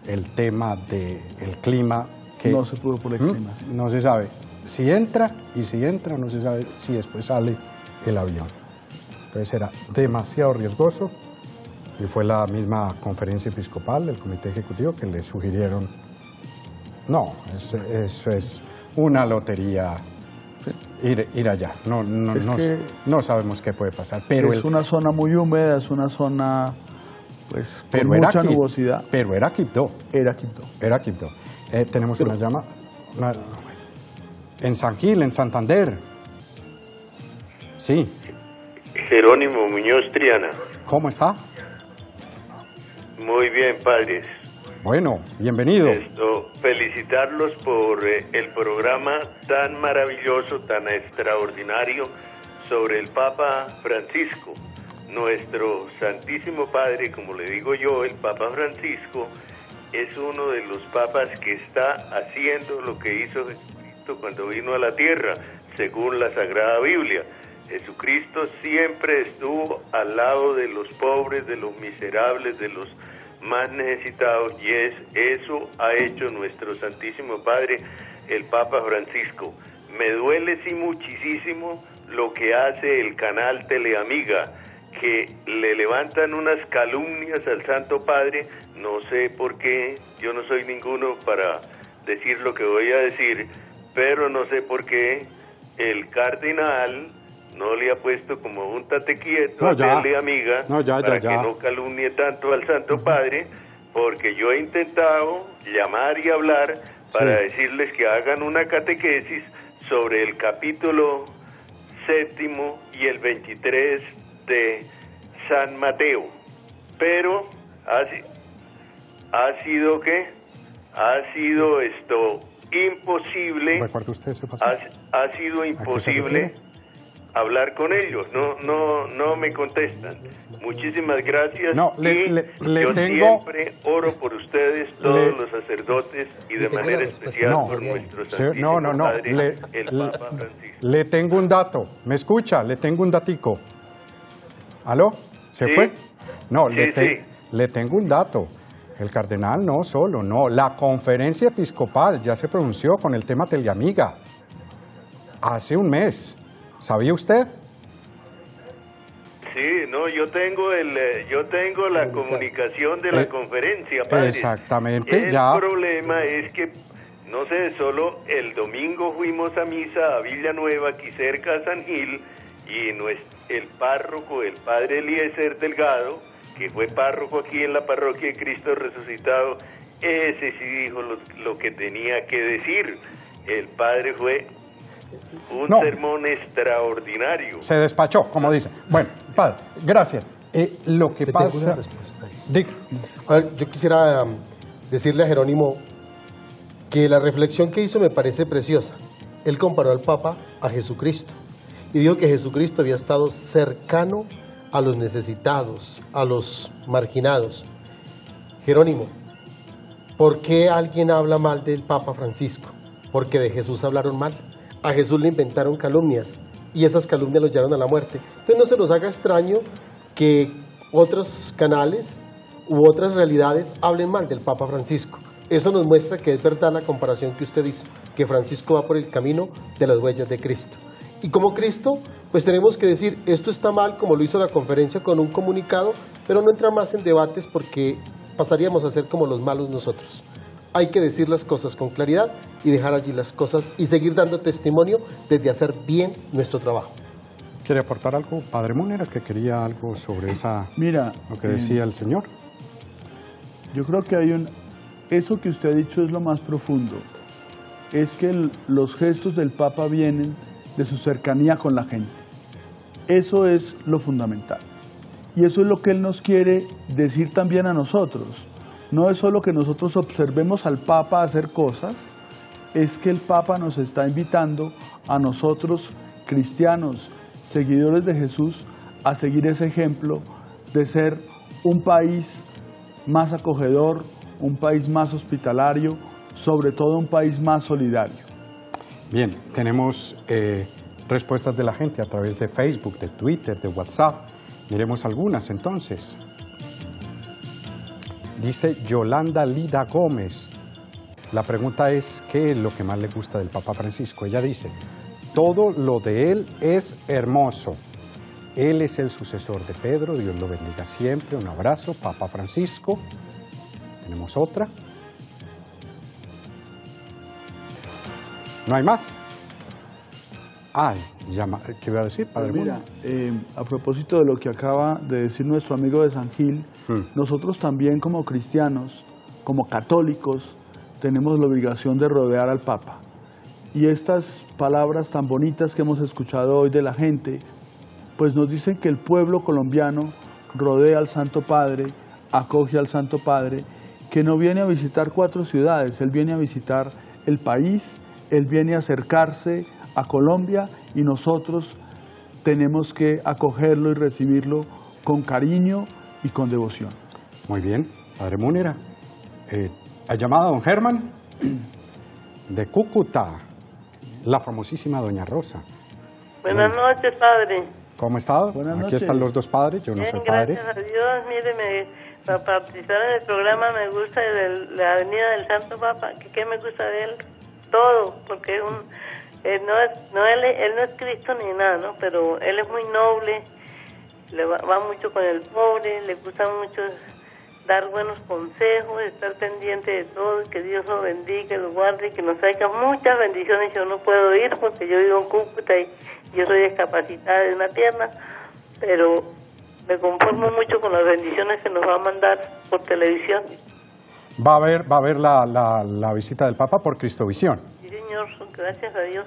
el tema del clima... que no se pudo por el clima. No se sabe si entra, y si entra no se sabe si después sale el avión. Entonces era demasiado riesgoso y fue la misma conferencia episcopal del comité ejecutivo que le sugirieron, no, eso es una lotería ir allá, no sabemos qué puede pasar. Pero es una zona muy húmeda, es una zona pues con mucha nubosidad. Pero era Quibdó. Era Quibdó. Tenemos una llama en San Gil, en Santander. Sí. Jerónimo Muñoz Triana. ¿Cómo está? Muy bien, padres. Bueno, bienvenido. Felicitarlos por el programa tan maravilloso, tan extraordinario sobre el Papa Francisco. Nuestro Santísimo Padre, como le digo yo, el Papa Francisco, es uno de los papas que está haciendo lo que hizo Jesucristo cuando vino a la tierra, según la Sagrada Biblia. Jesucristo siempre estuvo al lado de los pobres, de los miserables, de los más necesitados, y eso ha hecho nuestro Santísimo Padre, el Papa Francisco. Me duele sí muchísimo lo que hace el canal Teleamiga, que le levantan unas calumnias al Santo Padre. No sé por qué, yo no soy ninguno para decir lo que voy a decir, pero no sé por qué el cardenal no le ha puesto como un tate quieto a Teleamiga para que no calumnie tanto al Santo Padre, porque yo he intentado llamar y hablar para decirles que hagan una catequesis sobre el capítulo 7 y el 23 de San Mateo, pero ha sido imposible. ¿Recuerda usted ese pasaje? Ha sido imposible hablar con ellos, no me contestan. Muchísimas gracias. Yo siempre oro por ustedes, todos los sacerdotes, y de manera especial por nuestro Santísimo Padre, el Papa Francisco. Le tengo un dato, ¿me escucha? Le tengo un datico. ¿Aló? ¿Se fue? No, le tengo un dato. El cardenal no solo, la conferencia episcopal ya se pronunció con el tema Teleamiga hace un mes. ¿Sabía usted? Sí, yo tengo la comunicación de la conferencia, padre. Exactamente, el problema es que, no sé, solo el domingo fuimos a misa a Villanueva, aquí cerca de San Gil, y el párroco, el padre Eliezer Delgado, que fue párroco aquí en la parroquia de Cristo Resucitado, ese sí dijo lo que tenía que decir. El padre fue un sermón extraordinario. Se despachó, como dice. Bueno, padre, gracias. Lo que pasa... A ver, yo quisiera decirle a Jerónimo que la reflexión que hizo me parece preciosa. Él comparó al Papa a Jesucristo y dijo que Jesucristo había estado cercano a los necesitados, a los marginados. Jerónimo, ¿por qué alguien habla mal del Papa Francisco? Porque de Jesús hablaron mal. A Jesús le inventaron calumnias y esas calumnias lo llevaron a la muerte. Entonces no se nos haga extraño que otros canales u otras realidades hablen mal del Papa Francisco. Eso nos muestra que es verdad la comparación que usted hizo, que Francisco va por el camino de las huellas de Cristo. Y como Cristo, pues tenemos que decir, esto está mal, como lo hizo la conferencia con un comunicado, pero no entra más en debates porque pasaríamos a ser como los malos nosotros. Hay que decir las cosas con claridad y dejar allí las cosas y seguir dando testimonio desde hacer bien nuestro trabajo. ¿Quiere aportar algo, padre Múnera, que quería algo sobre lo que decía el señor? Yo creo que eso que usted ha dicho es lo más profundo. es que los gestos del Papa vienen de su cercanía con la gente. Eso es lo fundamental. Y eso es lo que él nos quiere decir también a nosotros. No es solo que nosotros observemos al Papa hacer cosas, es que el Papa nos está invitando a nosotros, cristianos, seguidores de Jesús, a seguir ese ejemplo de ser un país más acogedor, un país más hospitalario, sobre todo un país más solidario. Bien, tenemos respuestas de la gente a través de Facebook, de Twitter, de WhatsApp. Miremos algunas entonces. Dice Yolanda Lida Gómez. La pregunta es, ¿qué es lo que más le gusta del Papa Francisco? Ella dice, todo lo de él es hermoso. Él es el sucesor de Pedro, Dios lo bendiga siempre. Un abrazo, Papa Francisco. Tenemos otra. ¿No hay más? Ay, ¿qué iba a decir, Padre Mira, a propósito de lo que acaba de decir nuestro amigo de San Gil, nosotros también como cristianos, como católicos, tenemos la obligación de rodear al Papa. Y estas palabras tan bonitas que hemos escuchado hoy de la gente, pues nos dicen que el pueblo colombiano rodea al Santo Padre, acoge al Santo Padre, que no viene a visitar 4 ciudades, él viene a visitar el país, él viene a acercarse a Colombia y nosotros tenemos que acogerlo y recibirlo con cariño y con devoción. Muy bien, Padre Múnera. ¿Ha llamado a don Germán? De Cúcuta, la famosísima doña Rosa. Buenas noches, Padre. ¿Cómo está? Buenas Aquí noches. están los dos padres, yo no soy padre. Gracias a Dios. Mire, para participar en el programa me gusta la Avenida del Santo Papa. ¿Qué me gusta de él? Todo, porque él no es Cristo ni nada, ¿no? Pero él es muy noble, va mucho con el pobre, le gusta mucho dar buenos consejos, estar pendiente de todo, que Dios lo bendiga, lo guarde, que nos traiga muchas bendiciones. Yo no puedo ir porque yo vivo en Cúcuta y yo soy discapacitada de una pierna, pero me conformo mucho con las bendiciones que nos va a mandar por televisión. Va a haber la visita del Papa por Cristovisión. Sí, señor, gracias a Dios.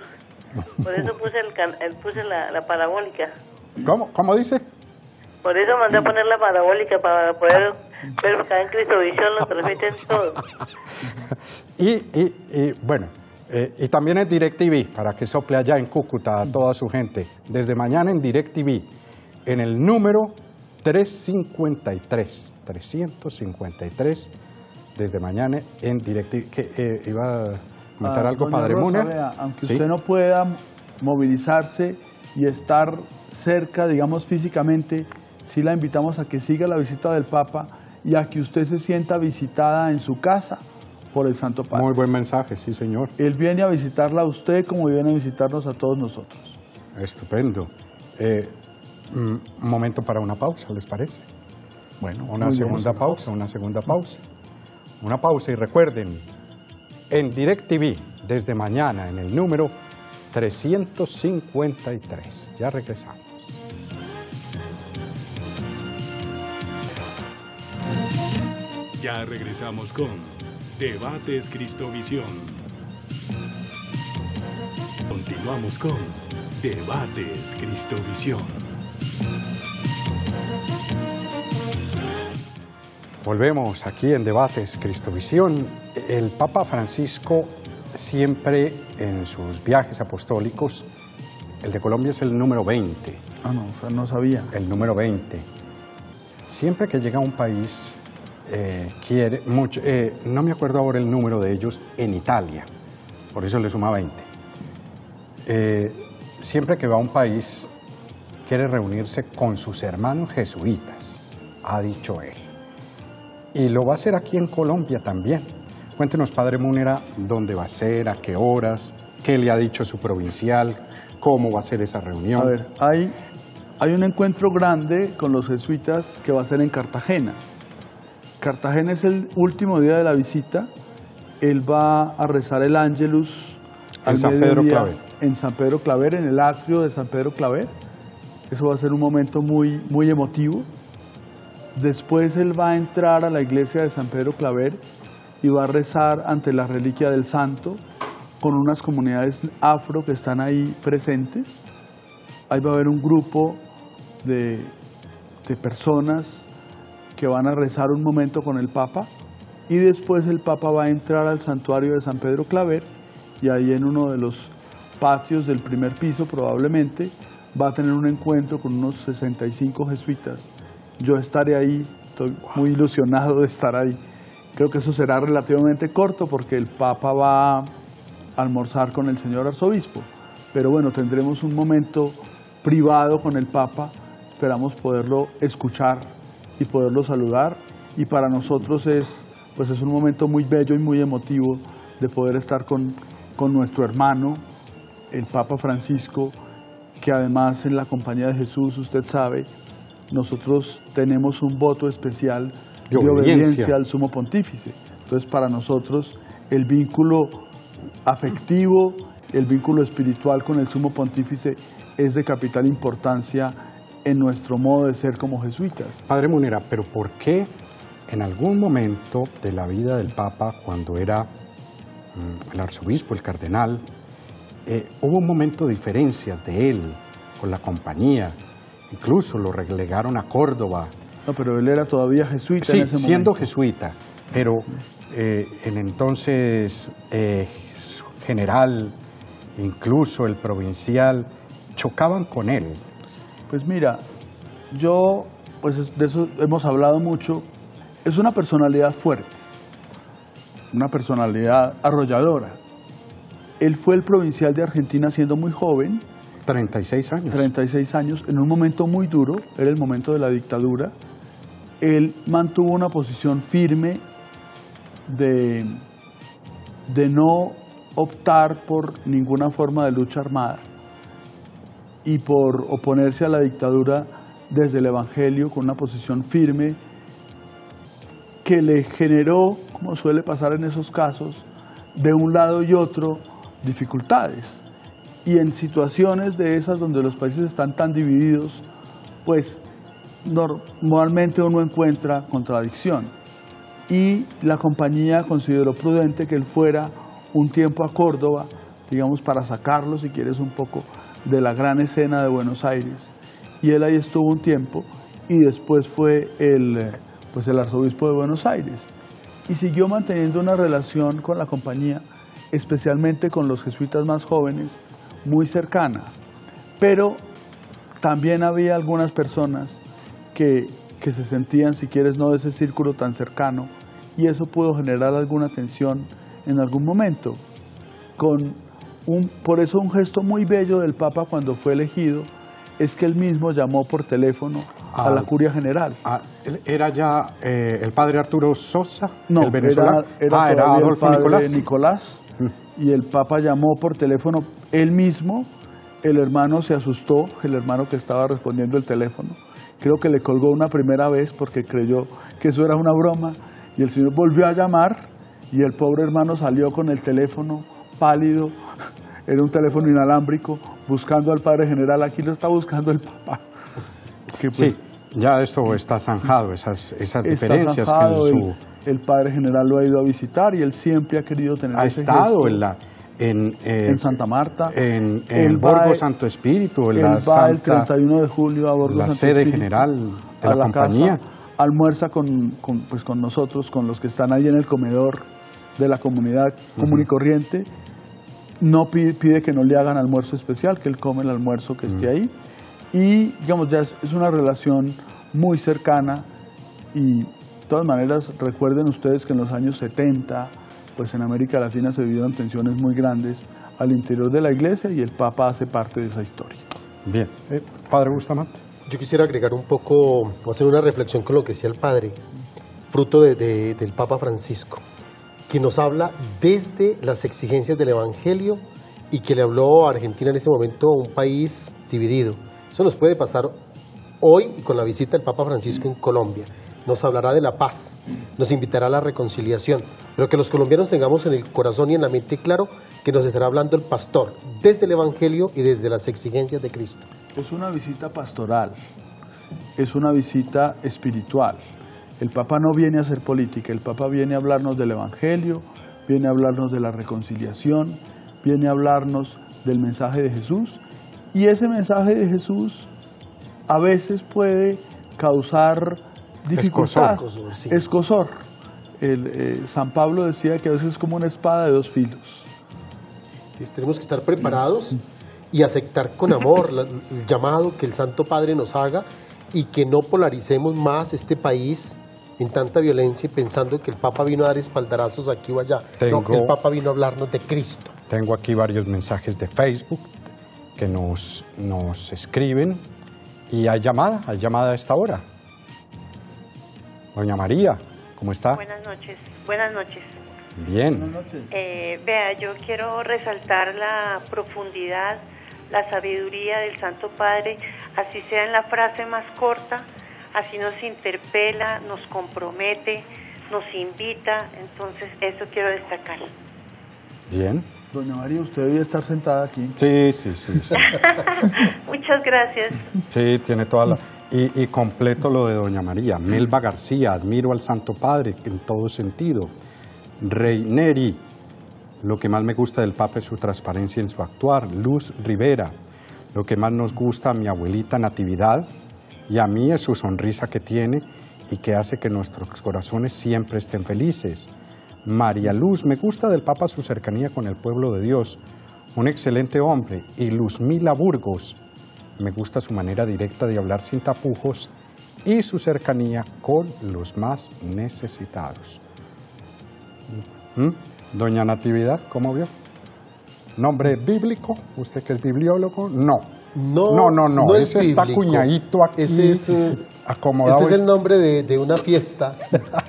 Por eso puse la parabólica. ¿Cómo dice? Por eso mandé a poner la parabólica para poder ver acá en Cristovisión, lo transmiten todo. Y bueno, y también en DirecTV, para que sople allá en Cúcuta a toda su gente. Desde mañana en DirecTV, en el número 353, desde mañana en DirecTV. ¿Que iba a comentar algo, Padre Múnera? Aunque ¿Sí? usted no pueda movilizarse y estar cerca, digamos, físicamente, sí la invitamos a que siga la visita del Papa y a que usted se sienta visitada en su casa por el Santo Padre. Muy buen mensaje, sí, señor. Él viene a visitarla a usted como viene a visitarnos a todos nosotros. Estupendo. Un momento para una pausa, ¿les parece? Bueno, una segunda pausa. Una pausa y recuerden, en DirecTV, desde mañana, en el número 353. Ya regresamos. Ya regresamos con Debates Cristovisión. Continuamos con Debates Cristovisión. Volvemos aquí en Debates Cristovisión. El Papa Francisco siempre en sus viajes apostólicos, el de Colombia es el número 20. Ah, no, o sea, no sabía. El número 20. Siempre que llega a un país, quiere mucho, no me acuerdo ahora el número de ellos en Italia, por eso le suma 20. Siempre que va a un país, quiere reunirse con sus hermanos jesuitas, ha dicho él. Y lo va a hacer aquí en Colombia también. Cuéntenos, Padre Múnera, dónde va a ser, a qué horas, qué le ha dicho su provincial, cómo va a ser esa reunión. A ver, hay un encuentro grande con los jesuitas que va a ser en Cartagena. Cartagena es el último día de la visita. Él va a rezar el Ángelus en San Pedro Claver. En San Pedro Claver, en el atrio de San Pedro Claver. Eso va a ser un momento muy, muy emotivo. Después él va a entrar a la iglesia de San Pedro Claver y va a rezar ante la reliquia del santo con unas comunidades afro que están ahí presentes. Ahí va a haber un grupo de personas que van a rezar un momento con el Papa y después el Papa va a entrar al santuario de San Pedro Claver y ahí en uno de los patios del primer piso probablemente va a tener un encuentro con unos 65 jesuitas. Yo estaré ahí, estoy muy ilusionado de estar ahí. Creo que eso será relativamente corto porque el Papa va a almorzar con el señor arzobispo, pero bueno, tendremos un momento privado con el Papa, esperamos poderlo escuchar y poderlo saludar, y para nosotros es un momento muy bello y muy emotivo de poder estar con nuestro hermano, el Papa Francisco, que además en la compañía de Jesús, usted sabe, nosotros tenemos un voto especial de obediencia al Sumo Pontífice. Entonces para nosotros el vínculo afectivo, el vínculo espiritual con el Sumo Pontífice es de capital importancia en nuestro modo de ser como jesuitas. Padre Munera, pero ¿por qué en algún momento de la vida del Papa, cuando era el arzobispo, el cardenal, hubo un momento de diferencias de él con la compañía? Incluso lo relegaron a Córdoba. No, pero él era todavía jesuita en ese momento. Sí, siendo jesuita, pero el entonces general, incluso el provincial, chocaban con él. Pues mira, yo, pues de eso hemos hablado mucho, es una personalidad fuerte, una personalidad arrolladora. Él fue el provincial de Argentina siendo muy joven. 36 años. 36 años, en un momento muy duro, era el momento de la dictadura. Él mantuvo una posición firme de no optar por ninguna forma de lucha armada y por oponerse a la dictadura desde el Evangelio con una posición firme que le generó, como suele pasar en esos casos, de un lado y otro dificultades. Y en situaciones de esas donde los países están tan divididos, pues normalmente uno encuentra contradicción. Y la compañía consideró prudente que él fuera un tiempo a Córdoba, digamos, para sacarlo, si quieres, un poco de la gran escena de Buenos Aires. Y él ahí estuvo un tiempo y después fue el arzobispo de Buenos Aires. Y siguió manteniendo una relación con la compañía, especialmente con los jesuitas más jóvenes, muy cercana. Pero también había algunas personas que se sentían, si quieres, no de ese círculo tan cercano, y eso pudo generar alguna tensión en algún momento. Por eso un gesto muy bello del Papa cuando fue elegido es que él mismo llamó por teléfono a la Curia General. ¿Era ya el padre Arturo Sosa, no, el venezolano? Era Adolfo el padre Nicolás. Y el Papa llamó por teléfono él mismo. El hermano se asustó, el hermano que estaba respondiendo el teléfono. Creo que le colgó una primera vez porque creyó que eso era una broma. Y el Señor volvió a llamar y el pobre hermano salió con el teléfono pálido. Era un teléfono inalámbrico, buscando al Padre General. Aquí lo está buscando el Papa. Sí, ya esto está zanjado, esas diferencias. Zanjado, que el Padre General lo ha ido a visitar y él siempre ha querido tener ese estado gesto. En Santa Marta, en Borgo Santo Espíritu, él va el 31 de julio a Borgo la Santo sede Espíritu, general de la compañía. Casa, almuerza con nosotros, con los que están ahí en el comedor de la comunidad común y corriente. No pide que no le hagan almuerzo especial, que él come el almuerzo que esté ahí. Y digamos, ya es una relación muy cercana. Y de todas maneras, recuerden ustedes que en los años 70, pues en América Latina se vivieron tensiones muy grandes al interior de la Iglesia y el Papa hace parte de esa historia. Bien. Padre Bustamante. Yo quisiera agregar un poco, o hacer una reflexión con lo que decía el Padre, fruto del Papa Francisco, que nos habla desde las exigencias del Evangelio y que le habló a Argentina en ese momento, un país dividido. Eso nos puede pasar hoy y con la visita del Papa Francisco en Colombia. Nos hablará de la paz, nos invitará a la reconciliación, pero que los colombianos tengamos en el corazón y en la mente claro que nos estará hablando el pastor desde el Evangelio y desde las exigencias de Cristo. Es una visita pastoral, es una visita espiritual. El Papa no viene a hacer política, el Papa viene a hablarnos del Evangelio, viene a hablarnos de la reconciliación, viene a hablarnos del mensaje de Jesús, y ese mensaje de Jesús a veces puede causar dificultad, escozor. San Pablo decía que a veces es como una espada de dos filos. Entonces, tenemos que estar preparados y aceptar con amor el llamado que el Santo Padre nos haga, y que no polaricemos más este país en tanta violencia y pensando que el Papa vino a dar espaldarazos aquí o allá. No, el Papa vino a hablarnos de Cristo. Tengo aquí varios mensajes de Facebook que nos escriben, y hay llamada a esta hora. Doña María, ¿cómo está? Buenas noches. Buenas noches. Bien. Buenas noches. Vea, yo quiero resaltar la profundidad, la sabiduría del Santo Padre, así sea en la frase más corta, así nos interpela, nos compromete, nos invita, entonces eso quiero destacar. Bien. Doña María, usted debía estar sentada aquí. Sí. Muchas gracias. Sí, tiene toda la... Y completo lo de Doña María. Melba García, admiro al Santo Padre en todo sentido. Reineri, lo que más me gusta del Papa es su transparencia en su actuar. Luz Rivera, lo que más nos gusta a mi abuelita Natividad y a mí es su sonrisa que tiene y que hace que nuestros corazones siempre estén felices. María Luz, me gusta del Papa su cercanía con el pueblo de Dios, un excelente hombre. Y Luzmila Burgos, me gusta su manera directa de hablar sin tapujos y su cercanía con los más necesitados. Doña Natividad, ¿cómo vio? ¿Nombre bíblico? ¿Usted que es bibliólogo? No, ese está cuñadito aquí, acomodado. Ese es el nombre de una fiesta,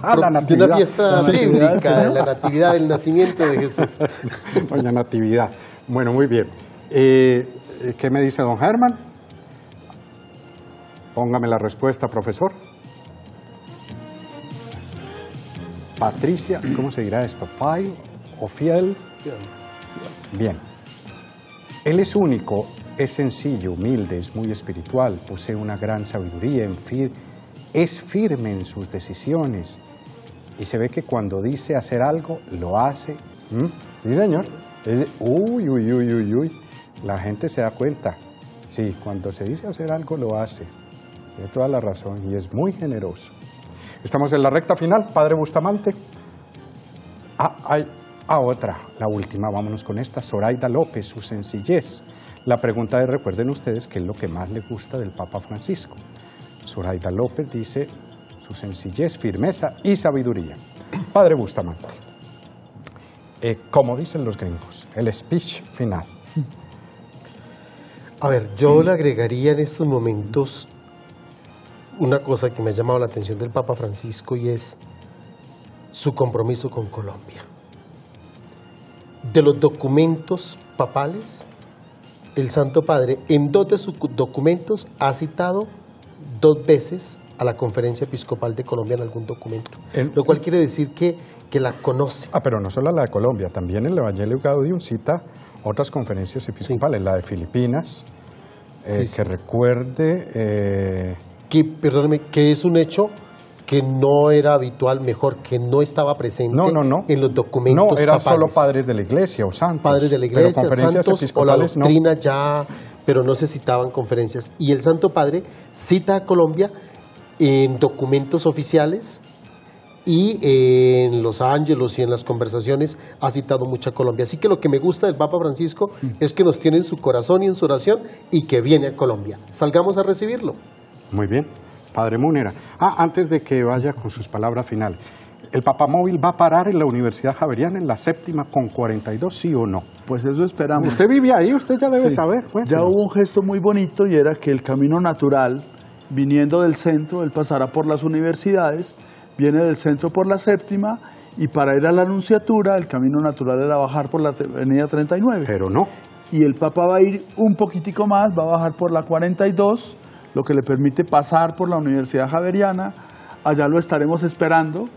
la Natividad. de una fiesta bíblica, de la Natividad, del nacimiento de Jesús. Doña Natividad. Bueno, muy bien. ¿Qué me dice don Germán? Póngame la respuesta, profesor. Patricia, ¿cómo se dirá esto? ¿File o fiel? Bien. Él es único, es sencillo, humilde, es muy espiritual, posee una gran sabiduría, es firme en sus decisiones y se ve que cuando dice hacer algo, lo hace. Sí, señor. Uy. La gente se da cuenta. Sí, cuando se dice hacer algo, lo hace. Tiene toda la razón y es muy generoso. Estamos en la recta final, Padre Bustamante. Otra, la última, vámonos con esta. Zoraida López, su sencillez. La pregunta es, recuerden ustedes, ¿qué es lo que más le gusta del Papa Francisco? Zoraida López dice, su sencillez, firmeza y sabiduría. Padre Bustamante, como dicen los gringos, el speech final. A ver, yo le agregaría en estos momentos una cosa que me ha llamado la atención del Papa Francisco, y es su compromiso con Colombia. De los documentos papales, el Santo Padre en 2 de sus documentos ha citado 2 veces a la Conferencia Episcopal de Colombia en algún documento, lo cual quiere decir que la conoce. Pero no solo la de Colombia, también el Evangelio Gaudium cita otras conferencias episcopales, la de Filipinas, que recuerde... que es un hecho que no era habitual, que no estaba presente en los documentos papales. No, era solo padres de la Iglesia o santos. Padres de la Iglesia, santos o la doctrina ya, pero no se citaban conferencias. Y el Santo Padre cita a Colombia en documentos oficiales y en los ángelos y en las conversaciones ha citado mucho a Colombia. Así que lo que me gusta del Papa Francisco es que nos tiene en su corazón y en su oración y que viene a Colombia. Salgamos a recibirlo. Muy bien. Padre Múnera. Antes de que vaya con sus palabras finales, ¿el papamóvil va a parar en la Universidad Javeriana en la 7ª con 42, sí o no? Pues eso esperamos. Usted vive ahí, usted ya debe saber. Ya hubo un gesto muy bonito y era que el camino natural, viniendo del centro, él pasará por las universidades, viene del centro por la 7ª y para ir a la Anunciatura el camino natural era bajar por la avenida 39. Pero no. Y el Papa va a ir un poquitico más, va a bajar por la 42, lo que le permite pasar por la Universidad Javeriana. Allá lo estaremos esperando.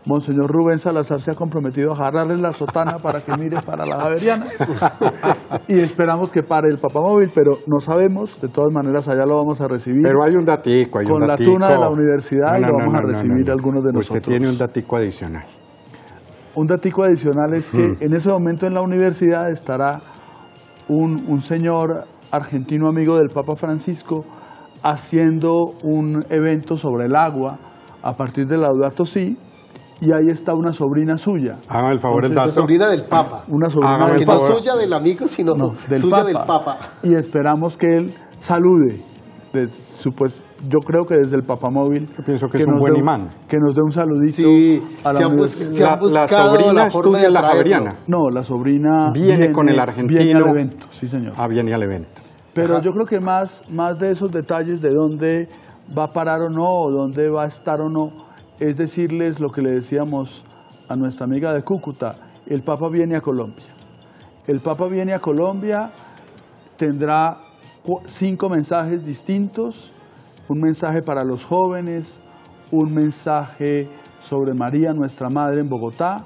Monseñor Rubén Salazar se ha comprometido a jalarle la sotana para que mire para la Javeriana. Y esperamos que pare el papamóvil, pero no sabemos. De todas maneras, allá lo vamos a recibir. Pero hay un datico, con la tuna de la universidad y lo vamos a recibir algunos de nosotros. Usted tiene un datico adicional. Un datico adicional es que en ese momento en la universidad estará un señor argentino amigo del Papa Francisco haciendo un evento sobre el agua a partir de Laudato Si, y ahí está una sobrina suya. Hagan el favor, el dato. La sobrina del Papa. Una sobrina del del Papa. Papa. No suya del amigo, sino del suya Papa. del Papa. Y esperamos que él salude. Yo creo que desde el Papamóvil. Yo pienso que es un buen imán. Que nos dé un saludito. Sí, a la la sobrina estudia en la Javeriana. No, la sobrina viene con el argentino. Viene al evento, sí señor. Viene al evento. Pero yo creo que más de esos detalles de dónde va a parar o no, o dónde va a estar o no, es decirles lo que le decíamos a nuestra amiga de Cúcuta: el Papa viene a Colombia. El Papa viene a Colombia, tendrá 5 mensajes distintos: un mensaje para los jóvenes, un mensaje sobre María, nuestra Madre en Bogotá,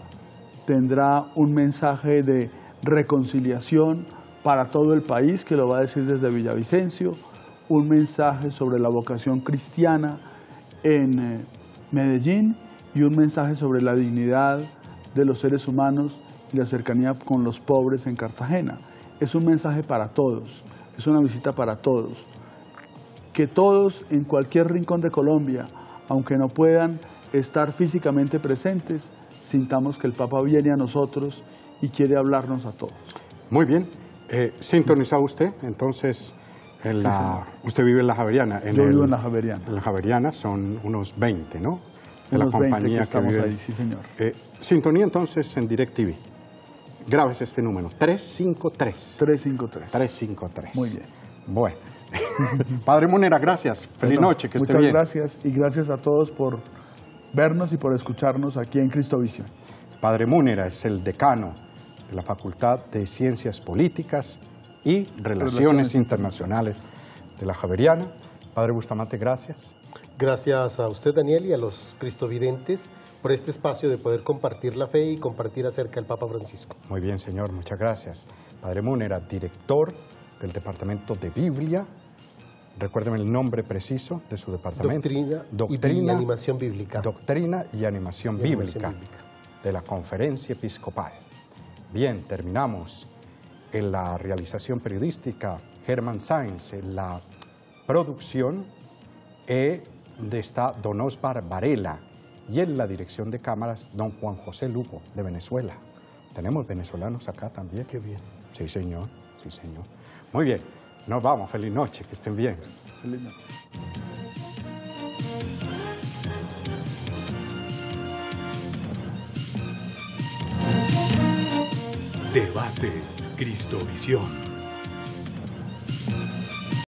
tendrá un mensaje de reconciliación para todo el país, que lo va a decir desde Villavicencio, un mensaje sobre la vocación cristiana en Medellín y un mensaje sobre la dignidad de los seres humanos y la cercanía con los pobres en Cartagena. Es un mensaje para todos, es una visita para todos. Que todos en cualquier rincón de Colombia, aunque no puedan estar físicamente presentes, sintamos que el Papa viene a nosotros y quiere hablarnos a todos. Muy bien. ¿Sintonizado usted? Entonces, usted vive en la Javeriana. Yo vivo en la Javeriana. En la Javeriana son unos 20, ¿no? De unos la compañía 20 que estamos vive ahí, sí señor. Sintonía entonces en DirecTV. Grabes este número, 353. 353. 353. Muy bien. Bueno. Padre Munera, gracias. Feliz noche, que esté bien. Muchas gracias, y gracias a todos por vernos y por escucharnos aquí en Cristovisión. Padre Munera es el decano de la Facultad de Ciencias Políticas y Relaciones Internacionales de la Javeriana. Padre Bustamante, gracias. Gracias a usted, Daniel, y a los cristovidentes por este espacio de poder compartir la fe y compartir acerca del Papa Francisco. Muy bien, señor, muchas gracias. Padre Munera, director del Departamento de Biblia. Recuérdeme el nombre preciso de su departamento. Doctrina y Animación Bíblica. Doctrina y Animación Bíblica de la Conferencia Episcopal. Bien, terminamos. En la realización periodística, Germán Sáenz. En la producción está Don Osvar Varela. Y en la dirección de cámaras, don Juan José Lugo, de Venezuela. Tenemos venezolanos acá también. Qué bien. Sí, señor. Sí, señor. Muy bien. Nos vamos. Feliz noche. Que estén bien. Feliz noche. Debates Cristovisión.